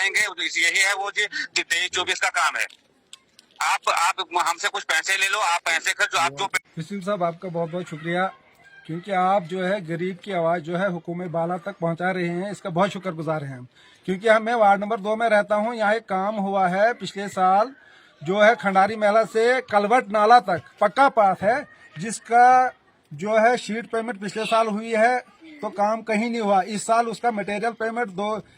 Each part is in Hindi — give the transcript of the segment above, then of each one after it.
दिखाएंगे। यही है वो जी 23-24 का काम है। आप हमसे कुछ पैसे ले लो, आप पैसे खर्चो, आप जो तहसील साहब आपका बहुत बहुत शुक्रिया, क्योंकि आप जो है गरीब की आवाज़ जो है हुकूमत बाला तक पहुंचा रहे हैं। इसका बहुत शुक्रगुजार हैं हम, क्योंकि मैं वार्ड नंबर 2 में रहता हूं। यहाँ एक काम हुआ है पिछले साल, जो है खंडारी मेला से कलवट नाला तक पक्का पास है, जिसका जो है शीट पेमेंट पिछले साल हुई है तो काम कहीं नहीं हुआ। इस साल उसका मटेरियल पेमेंट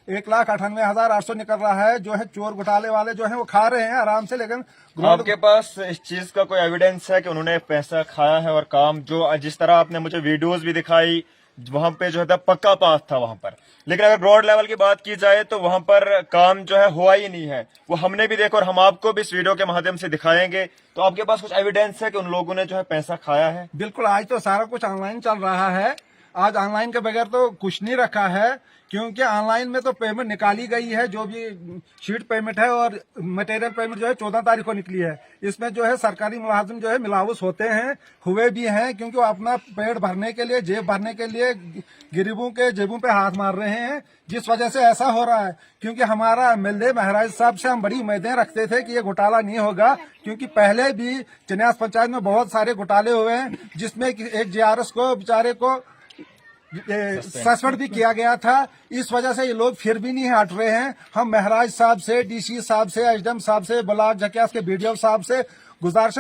1,98,800 निकल रहा है। जो है चोर घोटाले वाले जो है वो खा रहे हैं आराम से, लेकिन आपके पास इस चीज का कोई एविडेंस है कि उन्होंने पैसा खाया है? और काम जो जिस तरह आपने मुझे वीडियोस भी दिखाई, वहां पे जो है पक्का पास था वहां पर, लेकिन अगर ग्राउंड लेवल की बात की जाए तो वहां पर काम जो है हुआ ही नहीं है। वो हमने भी देखा और हम आपको भी इस वीडियो के माध्यम से दिखाएंगे। तो आपके पास कुछ एविडेंस है कि उन लोगों ने जो है पैसा खाया है? बिल्कुल, आज तो सारा कुछ ऑनलाइन चल रहा है। आज ऑनलाइन के बगैर तो कुछ नहीं रखा है, क्योंकि ऑनलाइन में तो पेमेंट निकाली गई है, जो भी शीट पेमेंट है, और मटेरियल पेमेंट जो है 14 तारीख को निकली है। इसमें जो है सरकारी मुलाजिम जो है मिलावस होते हैं, हुए भी हैं, क्योंकि वो अपना पेट भरने के लिए, जेब भरने के लिए गरीबों के जेबों पे हाथ मार रहे हैं, जिस वजह से ऐसा हो रहा है। क्योंकि हमारा एमएलए महाराज साहब से हम बड़ी उम्मीदें रखते थे कि ये घोटाला नहीं होगा, क्योंकि पहले भी चन्यास पंचायत में बहुत सारे घोटाले हुए हैं, जिसमें एक जीआरएस को बेचारे को सस्पेंड भी किया गया था। इस वजह से ये लोग फिर भी नहीं हट रहे हैं। हम महाराज साहब से, डीसी साहब से, एसडीएम साहब से, ब्लॉक जकियास के बीडीओ साहब से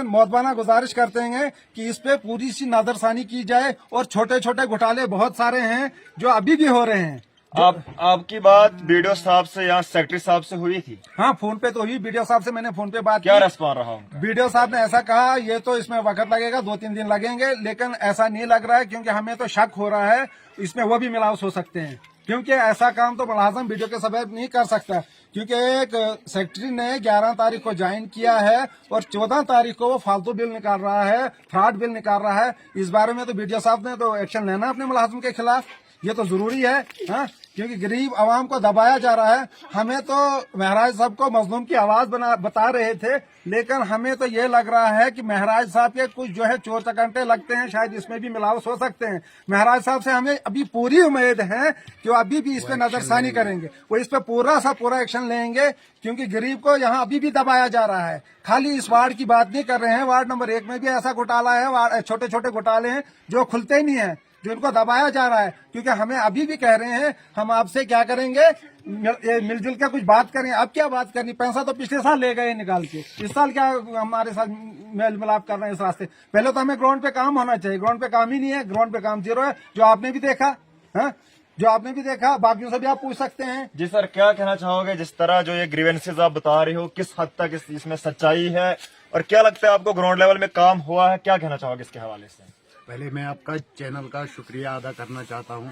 मौतबाना गुजारिश करते हैं कि इस पे पूरी सी नजरसानी की जाए। और छोटे छोटे घोटाले बहुत सारे हैं जो अभी भी हो रहे हैं। आपकी बात बीडीओ साहब से या सेक्रेटरी साहब से हुई थी? हाँ, फोन पे तो हुई। बीडीओ साहब से मैंने फोन पे बात क्या की। रेस्पॉन्स रहा उनका? बीडीओ साहब ने ऐसा कहा, ये तो इसमें वक्त लगेगा, 2-3 दिन लगेंगे, लेकिन ऐसा नहीं लग रहा है, क्योंकि हमें तो शक हो रहा है इसमें वो भी मिलावट हो सकते हैं, क्योंकि ऐसा काम तो मुलाजिम बीडीओ के सबब नहीं कर सकता। क्योंकि एक सेक्रेटरी ने 11 तारीख को ज्वाइन किया है और 14 तारीख को वो फालतू बिल निकाल रहा है, फ्रॉड बिल निकाल रहा है। इस बारे में तो बीडीओ साहब ने तो एक्शन लेना अपने मुलाजिम के खिलाफ, ये तो जरूरी है। हाँ, क्योंकि गरीब आवाम को दबाया जा रहा है। हमें तो महाराज साहब को मजलूम की आवाज बता रहे थे, लेकिन हमें तो ये लग रहा है कि महाराज साहब के कुछ जो है चोर चकंटे लगते हैं, शायद इसमें भी मिलावट हो सकते हैं। महाराज साहब से हमें अभी पूरी उम्मीद है कि वो अभी भी इस पे नजरसानी करेंगे, वो इस पे पूरा एक्शन लेंगे, क्योंकि गरीब को यहाँ अभी भी दबाया जा रहा है। खाली इस वार्ड की बात नहीं कर रहे हैं, वार्ड नंबर 1 में भी ऐसा घोटाला है, छोटे छोटे घोटाले हैं जो खुलते ही नहीं है, जो इनको दबाया जा रहा है। क्योंकि हमें अभी भी कह रहे हैं, हम आपसे क्या करेंगे, मिलजुल के कुछ बात करें। अब क्या बात करनी, पैसा तो पिछले साल ले गए निकाल के, इस साल क्या हमारे साथ मेल मिलाप कर रहे हैं इस रास्ते। पहले तो हमें ग्राउंड पे काम होना चाहिए, ग्राउंड पे काम ही नहीं है, ग्राउंड पे काम जीरो है, जो आपने भी देखा। हाँ, जो आपने भी देखा, बाकियों से भी आप पूछ सकते हैं। जी सर, क्या कहना चाहोगे जिस तरह जो ये ग्रीवेंसेस आप बता रहे हो, किस हद तक इसमें सच्चाई है, और क्या लगता है आपको ग्राउंड लेवल में काम हुआ है? क्या कहना चाहोगे इसके हवाले से? पहले मैं आपका चैनल का शुक्रिया अदा करना चाहता हूं,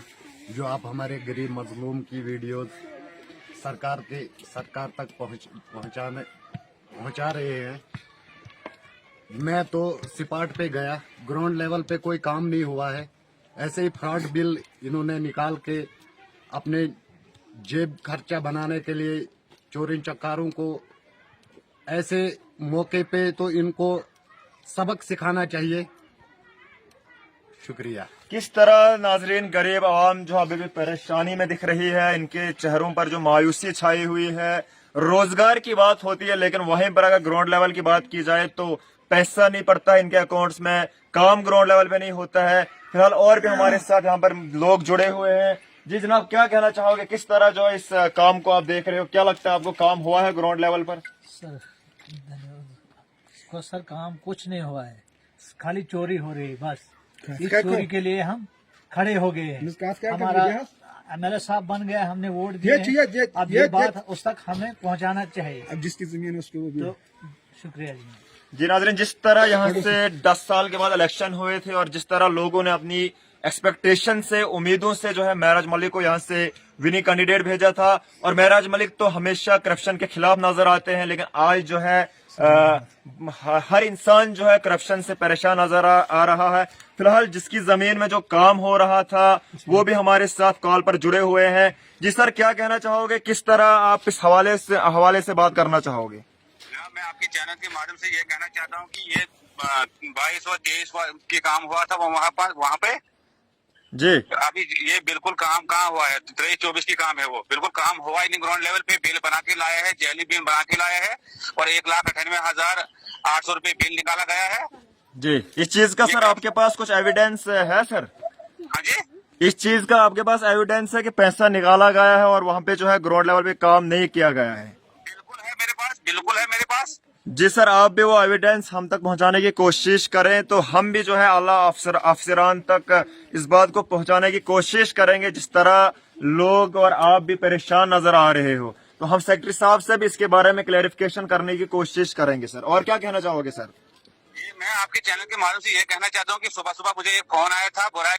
जो आप हमारे गरीब मजलूम की वीडियोस सरकार तक पहुंचा रहे हैं। मैं तो सिपाट पे गया, ग्राउंड लेवल पे कोई काम नहीं हुआ है। ऐसे ही फ्रॉड बिल इन्होंने निकाल के अपने जेब खर्चा बनाने के लिए चोरी चकारों को, ऐसे मौके पे तो इनको सबक सिखाना चाहिए। शुक्रिया। किस तरह नाजरीन गरीब आवाम जो अभी भी परेशानी में दिख रही है, इनके चेहरों पर जो मायूसी छाई हुई है। रोजगार की बात होती है, लेकिन वहीं पर अगर ग्राउंड लेवल की बात की जाए तो पैसा नहीं पड़ता इनके अकाउंट्स में, काम ग्राउंड लेवल पे नहीं होता है। फिलहाल और भी हमारे साथ यहाँ पर लोग जुड़े हुए हैं। जी जनाब, क्या कहना चाहोगे, किस तरह जो इस काम को आप देख रहे हो, क्या लगता है आपको काम हुआ है ग्राउंड लेवल पर? सर धन्यवाद। सर काम कुछ नहीं हुआ है, खाली चोरी हो रही है बस। इस चोरी के लिए हम खड़े हो गए हैं। हमारा एमएलए साहब बन गया, हमने वोट दिए, अब ये बात उस तक हमें पहुंचाना चाहिए। अब जिसकी जमीन उसको वो भी तो शुक्रिया जी नाज़रीन, जिस तरह यहाँ से 10 साल के बाद इलेक्शन हुए थे और जिस तरह लोगों ने अपनी एक्सपेक्टेशन से, उम्मीदों से जो है महराज मलिक को यहाँ से विनिंग कैंडिडेट भेजा था, और महराज मलिक तो हमेशा करप्शन के खिलाफ नजर आते हैं, लेकिन आज जो है हर इंसान जो है करप्शन से परेशान नजर आ रहा है। फिलहाल जिसकी जमीन में जो काम हो रहा था वो भी हमारे साथ कॉल पर जुड़े हुए हैं। जी सर, क्या कहना चाहोगे, किस तरह आप इस हवाले से बात करना चाहोगे? मैं आपके चैनल के माध्यम से ये कहना चाहता हूँ कि ये 22 और 23 के काम हुआ था वहाँ पे। जी अभी ये बिल्कुल काम कहाँ हुआ है, 23-24 की काम है, वो बिल्कुल काम हुआ ही नहीं। ग्राउंड लेवल पे बिल बना के लाया है, जेली बिल बना के लाया है और 1,98,800 रुपए बिल निकाला गया है। जी, इस चीज का सर आपके पास कुछ एविडेंस है सर? हाँ जी, इस चीज का आपके पास एविडेंस है कि पैसा निकाला गया है और वहाँ पे जो है ग्राउंड लेवल पे काम नहीं किया गया है? बिल्कुल है मेरे पास, बिल्कुल है मेरे पास। जी सर, आप भी वो एविडेंस हम तक पहुंचाने की कोशिश करें तो हम भी जो है आला अफसरान तक इस बात को पहुंचाने की कोशिश करेंगे। जिस तरह लोग और आप भी परेशान नजर आ रहे हो, तो हम सेक्रेटरी साहब से भी इसके बारे में क्लैरिफिकेशन करने की कोशिश करेंगे सर। और क्या कहना चाहोगे सर? ये मैं आपके चैनल के माध्यम से ये कहना चाहता हूँ कि सुबह सुबह मुझे एक फोन आया था, बोला